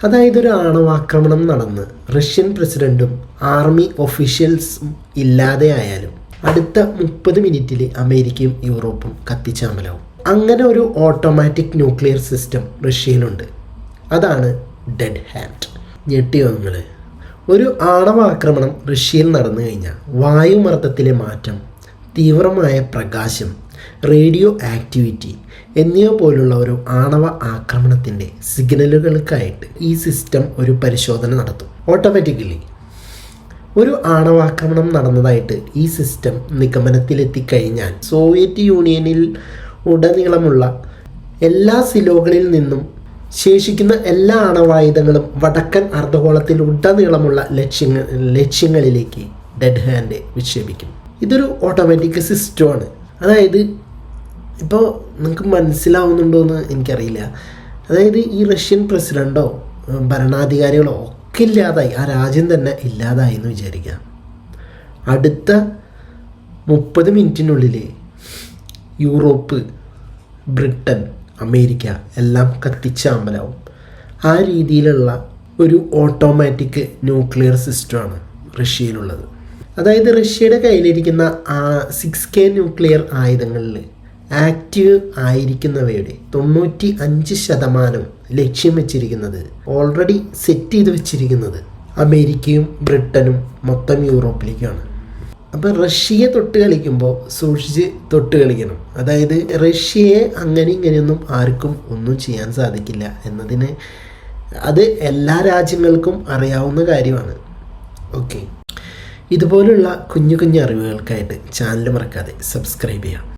അതായത് ഒരു ആണവാക്രമണം നടന്ന് റഷ്യൻ പ്രസിഡന്റും ആർമി ഒഫീഷ്യൽസും ഇല്ലാതെയായാലും അടുത്ത 30 മിനിറ്റിൽ അമേരിക്കയും യൂറോപ്പും കത്തിച്ചാമ്പലാവും. അങ്ങനെ ഒരു ഓട്ടോമാറ്റിക് ന്യൂക്ലിയർ സിസ്റ്റം റഷ്യയിലുണ്ട്. അതാണ് ഡെഡ് ഹാൻഡ്. ഞെട്ടിയോ നിങ്ങൾ? ഒരു ആണവാക്രമണം റഷ്യയിൽ നടന്നു കഴിഞ്ഞാൽ വായുമർദ്ദത്തിലെ മാറ്റം, തീവ്രമായ പ്രകാശം, റേഡിയോ ആക്ടിവിറ്റി എന്നിവ പോലുള്ള ഒരു ആണവ ആക്രമണത്തിൻ്റെ സിഗ്നലുകൾക്കായിട്ട് ഈ സിസ്റ്റം ഒരു പരിശോധന നടത്തും. ഓട്ടോമാറ്റിക്കലി ഒരു ആണവാക്രമണം നടന്നതായിട്ട് ഈ സിസ്റ്റം നിഗമനത്തിലെത്തിക്കഴിഞ്ഞാൽ സോവിയറ്റ് യൂണിയനിൽ ഉടനീളമുള്ള എല്ലാ സിലോകളിൽ നിന്നും ശേഷിക്കുന്ന എല്ലാ ആണവായുധങ്ങളും വടക്കൻ അർദ്ധഗോളത്തിൽ ഉടനീളമുള്ള ലക്ഷ്യങ്ങളിലേക്ക് ഡെഡ് ഹാൻഡ് വിക്ഷേപിക്കും. ഇതൊരു ഓട്ടോമാറ്റിക് സിസ്റ്റമാണ്. അതായത് ഇപ്പോൾ നിങ്ങൾക്ക് മനസ്സിലാവുന്നുണ്ടോ എന്ന് എനിക്കറിയില്ല. അതായത് ഈ റഷ്യൻ പ്രസിഡൻറ്റോ ഭരണാധികാരികളോ ഒക്കെ ഇല്ലാതായി, ആ രാജ്യം തന്നെ ഇല്ലാതായി എന്ന് വിചാരിക്കാം. അടുത്ത 30 മിനിറ്റിനുള്ളിൽ യൂറോപ്പ്, ബ്രിട്ടൻ, അമേരിക്ക എല്ലാം കത്തിച്ചാമ്പലാവും. ആ രീതിയിലുള്ള ഒരു ഓട്ടോമാറ്റിക് ന്യൂക്ലിയർ സിസ്റ്റമാണ് റഷ്യയിലുള്ളത്. അതായത് റഷ്യയുടെ കയ്യിലിരിക്കുന്ന 6K ന്യൂക്ലിയർ ആയുധങ്ങളിൽ ആക്റ്റീവ് ആയിരിക്കുന്നവയുടെ 95% ലക്ഷ്യം വെച്ചിരിക്കുന്നത്, ഓൾറെഡി സെറ്റ് ചെയ്ത് വെച്ചിരിക്കുന്നത് അമേരിക്കയും ബ്രിട്ടനും മൊത്തം യൂറോപ്പിലേക്കാണ്. അപ്പോൾ റഷ്യയെ തൊട്ട് കളിക്കുമ്പോൾ സൂക്ഷിച്ച് തൊട്ട് കളിക്കണം. അതായത് റഷ്യയെ അങ്ങനെ ഇങ്ങനെയൊന്നും ആർക്കും ഒന്നും ചെയ്യാൻ സാധിക്കില്ല എന്നതിന് അത് എല്ലാ രാജ്യങ്ങൾക്കും അറിയാവുന്ന കാര്യമാണ്. ഓക്കെ, ഇതുപോലുള്ള കുഞ്ഞു കുഞ്ഞു അറിവുകൾക്കായിട്ട് ചാനൽ മറക്കാതെ സബ്സ്ക്രൈബ് ചെയ്യാം.